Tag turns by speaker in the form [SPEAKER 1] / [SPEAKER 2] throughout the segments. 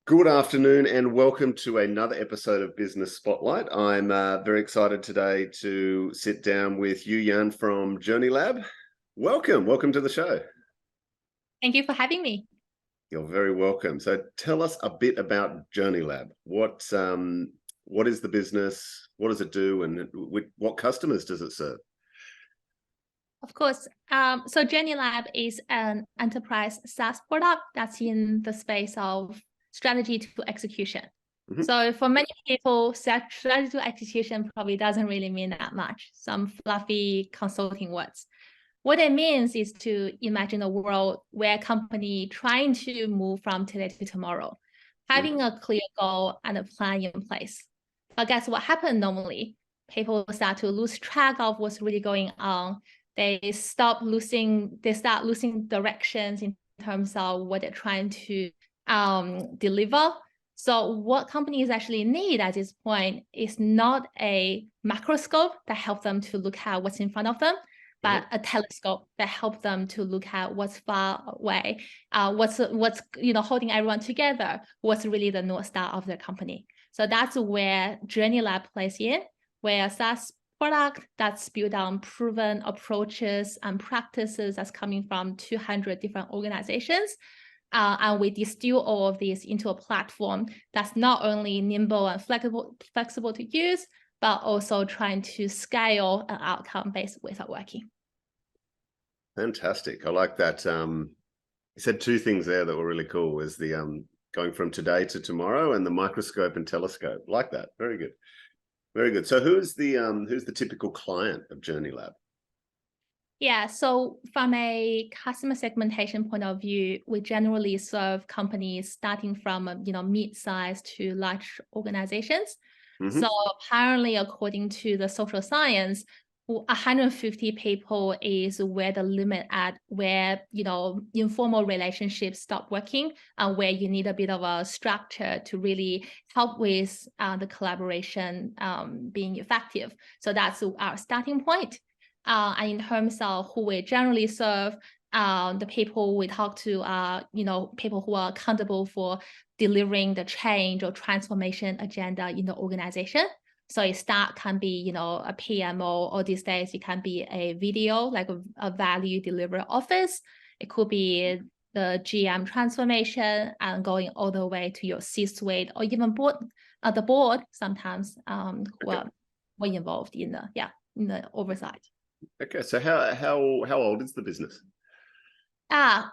[SPEAKER 1] Good afternoon and welcome to another episode of Business Spotlight. I'm very excited today to sit down with Yuyan from Journeylab. Welcome to the show.
[SPEAKER 2] Thank you for having me.
[SPEAKER 1] You're very welcome. So tell us a bit about Journeylab. What is the business? What does it do? And what customers does it serve?
[SPEAKER 2] Of course. So Journeylab is an enterprise SaaS product that's in the space of strategy to execution.
[SPEAKER 1] Mm-hmm.
[SPEAKER 2] So for many people, strategy to execution probably doesn't really mean that much. Some fluffy consulting words. What it means is to imagine a world where a company trying to move from today to tomorrow, having a clear goal and a plan in place. But guess what happened normally? People start to lose track of what's really going on. They start losing directions in terms of what they're trying to deliver. So what companies actually need at this point is not a macroscope that helps them to look at what's in front of them, but a telescope that helps them to look at what's far away, what's holding everyone together, what's really the North Star of their company. So that's where Journeylab plays in, where a SaaS product that's built on proven approaches and practices that's coming from 200 different organizations. And we distill all of these into a platform that's not only nimble and flexible to use, but also trying to scale an outcome-based ways of working.
[SPEAKER 1] Fantastic. I like that. You said two things there that were really cool, was the going from today to tomorrow and the microscope and telescope. Like that. Very good. Very good. So who's the typical client of Journeylab?
[SPEAKER 2] Yeah, so from a customer segmentation point of view, we generally serve companies starting from mid-sized to large organizations.
[SPEAKER 1] Mm-hmm.
[SPEAKER 2] So apparently, according to the social science, 150 people is where the limit at, where informal relationships stop working, and where you need a bit of a structure to really help with the collaboration being effective. So that's our starting point. And in terms of who we generally serve, the people we talk to are, people who are accountable for delivering the change or transformation agenda in the organization. So it can be, a PMO, or these days it can be a video, like a value delivery office. It could be the GM transformation and going all the way to your C-suite or even the board sometimes who are involved in the oversight.
[SPEAKER 1] Okay, so how old is the business?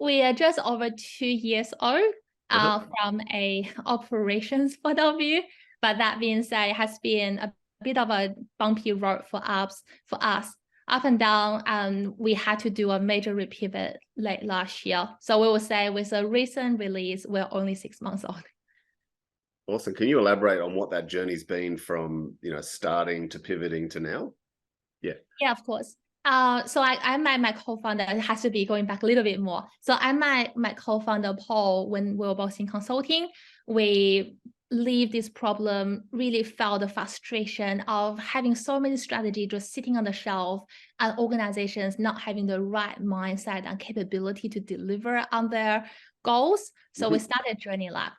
[SPEAKER 2] We are just over 2 years old from a operations point of view. But that being said, it has been a bit of a bumpy road for us, up and down, and we had to do a major repivot late last year. So we will say with a recent release, we're only 6 months old.
[SPEAKER 1] Awesome. Can you elaborate on what that journey's been from, starting to pivoting to now? Yeah.
[SPEAKER 2] Yeah, of course. So I met my co-founder. It has to be going back a little bit more. So I met my co-founder Paul when we were both in consulting. We leave this problem, really felt the frustration of having so many strategies just sitting on the shelf and organizations not having the right mindset and capability to deliver on their goals. So we started Journeylab.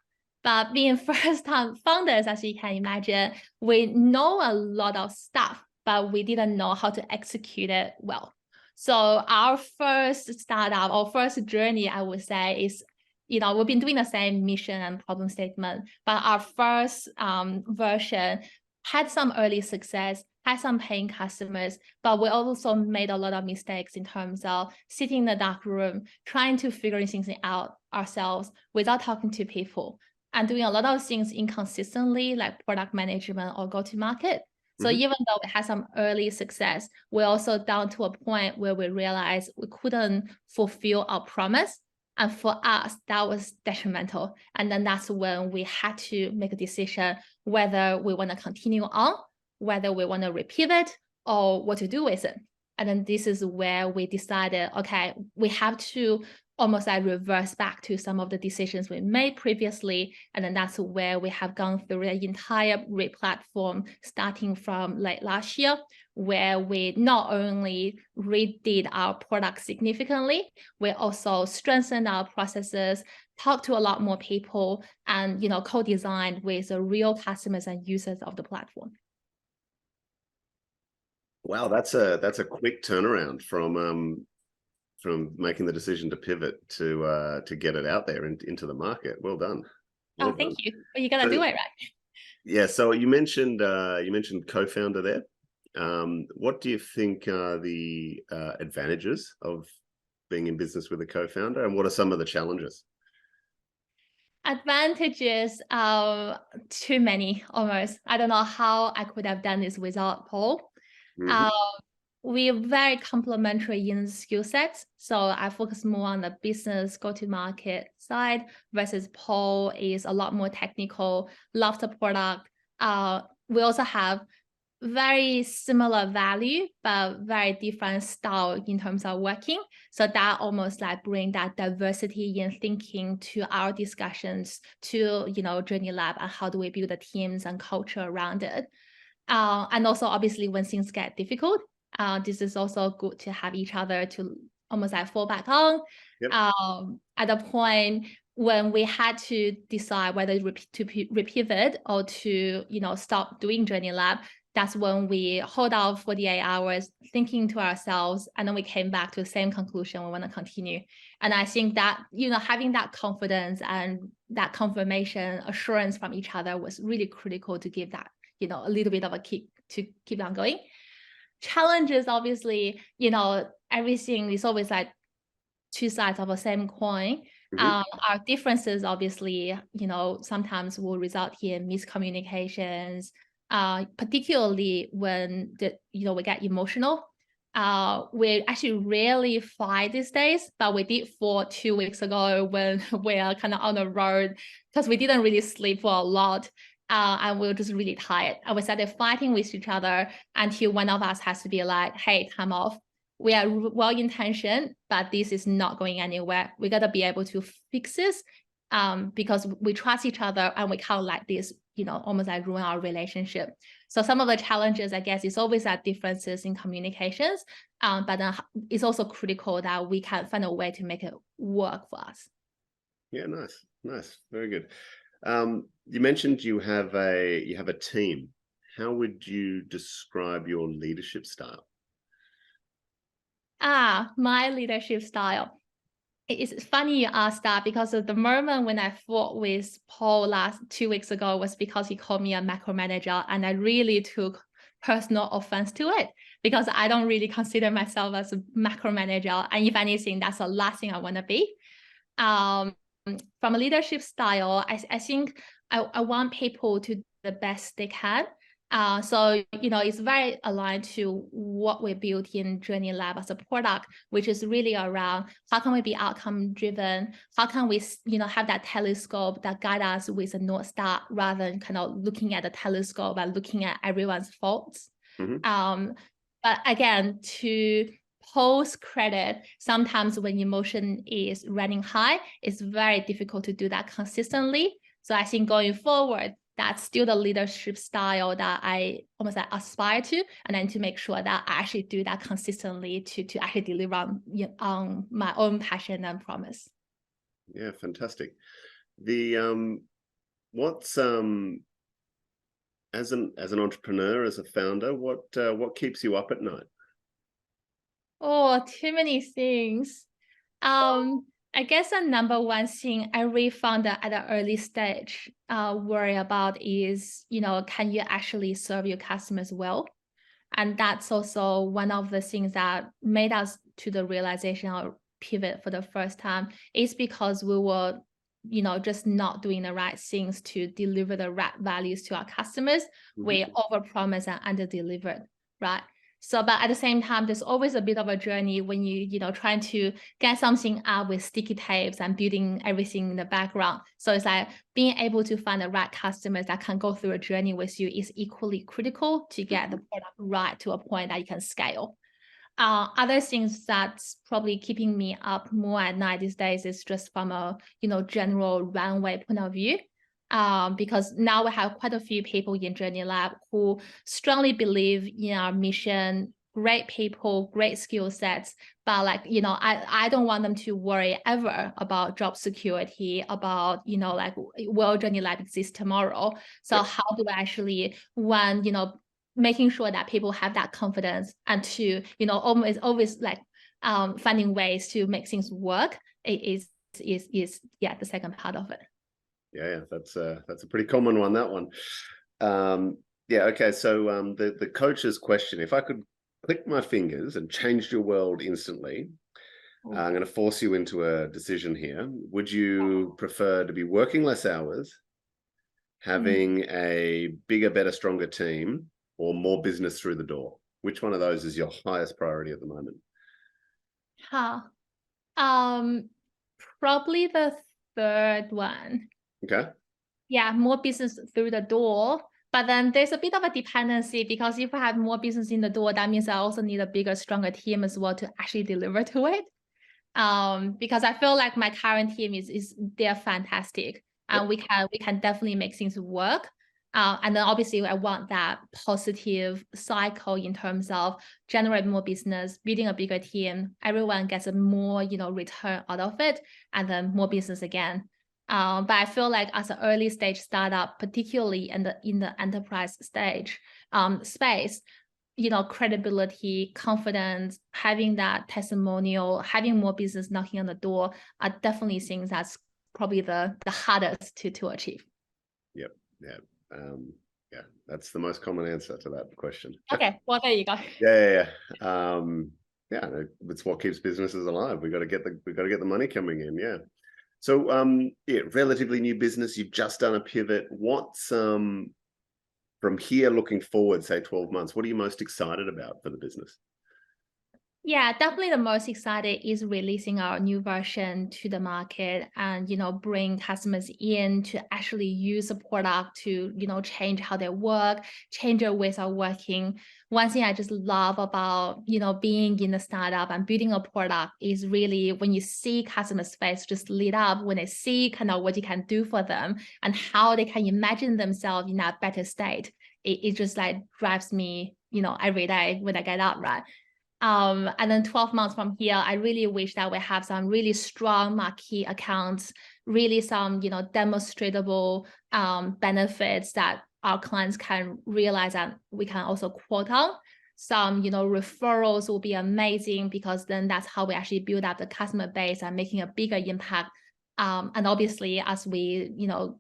[SPEAKER 2] But being first-time founders, as you can imagine, we know a lot of stuff, but we didn't know how to execute it well. So our first startup, our first journey, I would say, is, we've been doing the same mission and problem statement, but our first version had some early success, had some paying customers, but we also made a lot of mistakes in terms of sitting in the dark room, trying to figure things out ourselves without talking to people, and doing a lot of things inconsistently, like product management or go-to-market. So even though we had some early success, we're also down to a point where we realized we couldn't fulfill our promise. And for us, that was detrimental. And then that's when we had to make a decision whether we want to continue on, whether we want to repivot, or what to do with it. And then this is where we decided, okay, we have to almost like reverse back to some of the decisions we made previously. And then that's where we have gone through the entire re-platform starting from late last year, where we not only redid our product significantly, we also strengthened our processes, talked to a lot more people, and co-designed with the real customers and users of the platform.
[SPEAKER 1] Wow, that's a quick turnaround from making the decision to pivot to get it out there into the market. Well done. Well
[SPEAKER 2] Oh, thank
[SPEAKER 1] done.
[SPEAKER 2] you. But you gotta do it right.
[SPEAKER 1] Yeah. So you mentioned co-founder there. What do you think are the advantages of being in business with a co-founder, and what are some of the challenges?
[SPEAKER 2] Advantages, too many almost. I don't know how I could have done this without Paul.
[SPEAKER 1] Mm-hmm.
[SPEAKER 2] We're very complementary in skill sets. So I focus more on the business go-to-market side versus Paul is a lot more technical, loves the product. We also have very similar value, but very different style in terms of working. So that almost like bring that diversity in thinking to our discussions to, Journeylab, and how do we build the teams and culture around it. And also obviously when things get difficult, this is also good to have each other to almost like fall back on.
[SPEAKER 1] Yep.
[SPEAKER 2] At a point when we had to decide whether to repivot or to, stop doing Journeylab, that's when we hold out 48 hours thinking to ourselves, and then we came back to the same conclusion we want to continue. And I think that, having that confidence and that confirmation assurance from each other was really critical to give that, a little bit of a kick to keep on going. Challenges, obviously, everything is always like two sides of the same coin.
[SPEAKER 1] Mm-hmm.
[SPEAKER 2] Our differences, obviously, sometimes will result in miscommunications, particularly when we get emotional. We actually rarely fight these days, but we did for 2 weeks ago when we are kind of on the road because we didn't really sleep for a lot. And we were just really tired. And we started fighting with each other until one of us has to be like, hey, time off. We are well-intentioned, but this is not going anywhere. We got to be able to fix this because we trust each other and we can't let this, almost like ruin our relationship. So some of the challenges, I guess, is always that differences in communications, but then it's also critical that we can find a way to make it work for us.
[SPEAKER 1] Yeah, nice, very good. You mentioned you have a team. How would you describe your leadership style?
[SPEAKER 2] My leadership style. It's funny you asked that because of the moment when I fought with Paul last 2 weeks ago was because he called me a micromanager, and I really took personal offense to it because I don't really consider myself as a macromanager, and if anything, that's the last thing I want to be. From a leadership style, I think I want people to do the best they can. So, it's very aligned to what we built in Journeylab as a product, which is really around how can we be outcome driven? How can we, have that telescope that guide us with a North Star rather than kind of looking at the telescope and looking at everyone's faults.
[SPEAKER 1] Mm-hmm.
[SPEAKER 2] But again, to Paul's credit, sometimes when emotion is running high, it's very difficult to do that consistently. So I think going forward, that's still the leadership style that I almost like aspire to, and then to make sure that I actually do that consistently to actually deliver on my own passion and promise.
[SPEAKER 1] Yeah, fantastic. The what's as an entrepreneur, as a founder, what keeps you up at night?
[SPEAKER 2] Oh, too many things. I guess the number one thing every founder at an early stage worry about is, can you actually serve your customers well? And that's also one of the things that made us to the realization or pivot for the first time is because we were, just not doing the right things to deliver the right values to our customers. Mm-hmm. We overpromised and under-delivered, right? So, but at the same time, there's always a bit of a journey when trying to get something out with sticky tapes and building everything in the background. So it's like being able to find the right customers that can go through a journey with you is equally critical to get the product right to a point that you can scale. Other things that's probably keeping me up more at night these days is just from a, general runway point of view. Because now we have quite a few people in Journeylab who strongly believe in our mission, great people, great skill sets, but like, I don't want them to worry ever about job security, about, will Journeylab exist tomorrow? So
[SPEAKER 1] Yep.
[SPEAKER 2] how do I actually, one, making sure that people have that confidence, and two, always like finding ways to make things work is the second part of it.
[SPEAKER 1] Yeah, that's a pretty common one, that one. Yeah, okay. So the coach's question: if I could click my fingers and change your world instantly, I'm going to force you into a decision here. Would you prefer to be working less hours, having a bigger, better, stronger team, or more business through the door? Which one of those is your highest priority at the moment?
[SPEAKER 2] Probably the third one.
[SPEAKER 1] Okay.
[SPEAKER 2] Yeah, more business through the door. But then there's a bit of a dependency, because if I have more business in the door, that means I also need a bigger, stronger team as well to actually deliver to it. Because I feel like my current team they're fantastic, and we can definitely make things work. And then obviously I want that positive cycle in terms of generate more business, building a bigger team. Everyone gets a more, return out of it, and then more business again. But I feel like as an early stage startup, particularly in the enterprise stage space, credibility, confidence, having that testimonial, having more business knocking on the door are definitely things that's probably the hardest to achieve.
[SPEAKER 1] Yep. Yeah. Yeah, that's the most common answer to that question.
[SPEAKER 2] Okay, well, there you go.
[SPEAKER 1] Yeah. Yeah, it's what keeps businesses alive. We got to get the money coming in. Yeah. So, yeah, relatively new business. You've just done a pivot. What's from here looking forward, say 12 months? What are you most excited about for the business?
[SPEAKER 2] Yeah, definitely the most excited is releasing our new version to the market, and, bring customers in to actually use the product to, change how they work, change their ways of working. One thing I just love about, being in a startup and building a product is really when you see customers' face just lit up, when they see kind of what you can do for them and how they can imagine themselves in that better state. It just like drives me, every day when I get up, right? And then 12 months from here, I really wish that we have some really strong marquee accounts, really some, demonstrable benefits that our clients can realize and we can also quote on. Some, referrals will be amazing, because then that's how we actually build up the customer base and making a bigger impact. And obviously, as we,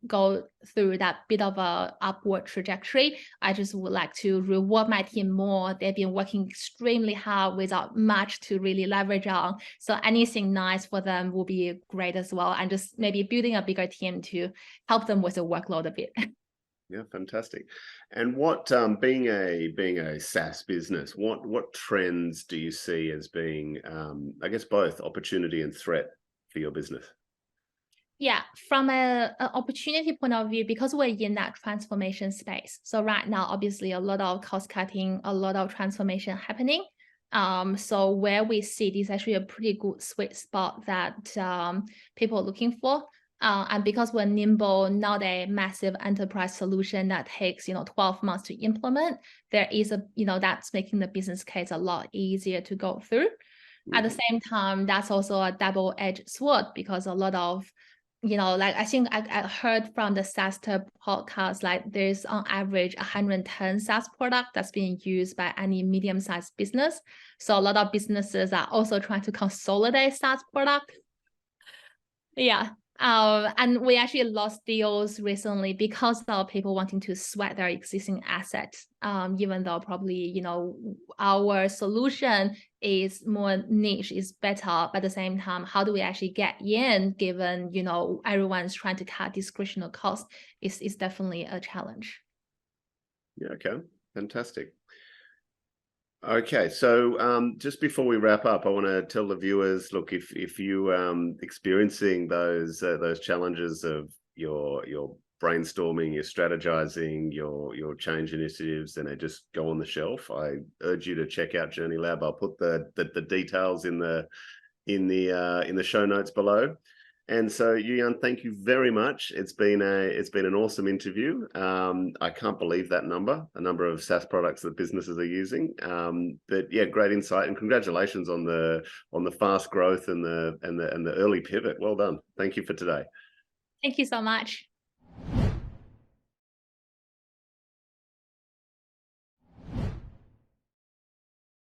[SPEAKER 2] go through that bit of a upward trajectory, I just would like to reward my team more. They've been working extremely hard without much to really leverage on. So anything nice for them will be great as well. And just maybe building a bigger team to help them with the workload a bit.
[SPEAKER 1] Yeah, fantastic. And what being a SaaS business, what trends do you see as being, I guess, both opportunity and threat for your business?
[SPEAKER 2] Yeah, from an opportunity point of view, because we're in that transformation space. So right now, obviously, a lot of cost cutting, a lot of transformation happening. So where we see this is actually a pretty good sweet spot that people are looking for. And because we're nimble, not a massive enterprise solution that takes 12 months to implement, there is that's making the business case a lot easier to go through. At the same time, that's also a double-edged sword, because a lot of like I think I heard from the SaaS podcast, like there's on average 110 SaaS product that's being used by any medium-sized business. So a lot of businesses are also trying to consolidate SaaS product. Yeah. And we actually lost deals recently because of people wanting to sweat their existing assets, even though probably, our solution is more niche, is better. But at the same time, how do we actually get in, given, everyone's trying to cut discretionary costs is definitely a challenge.
[SPEAKER 1] Yeah, okay, fantastic. Okay, so just before we wrap up, I want to tell the viewers, look, if you experiencing those challenges of your brainstorming, you're strategizing, your change initiatives, and they just go on the shelf. I urge you to check out Journeylab. I'll put the details in the show notes below. And so, Yuyan, thank you very much. It's been an awesome interview. I can't believe the number of SaaS products that businesses are using. But yeah, great insight, and congratulations on the fast growth and the early pivot. Well done. Thank you for today.
[SPEAKER 2] Thank you so much.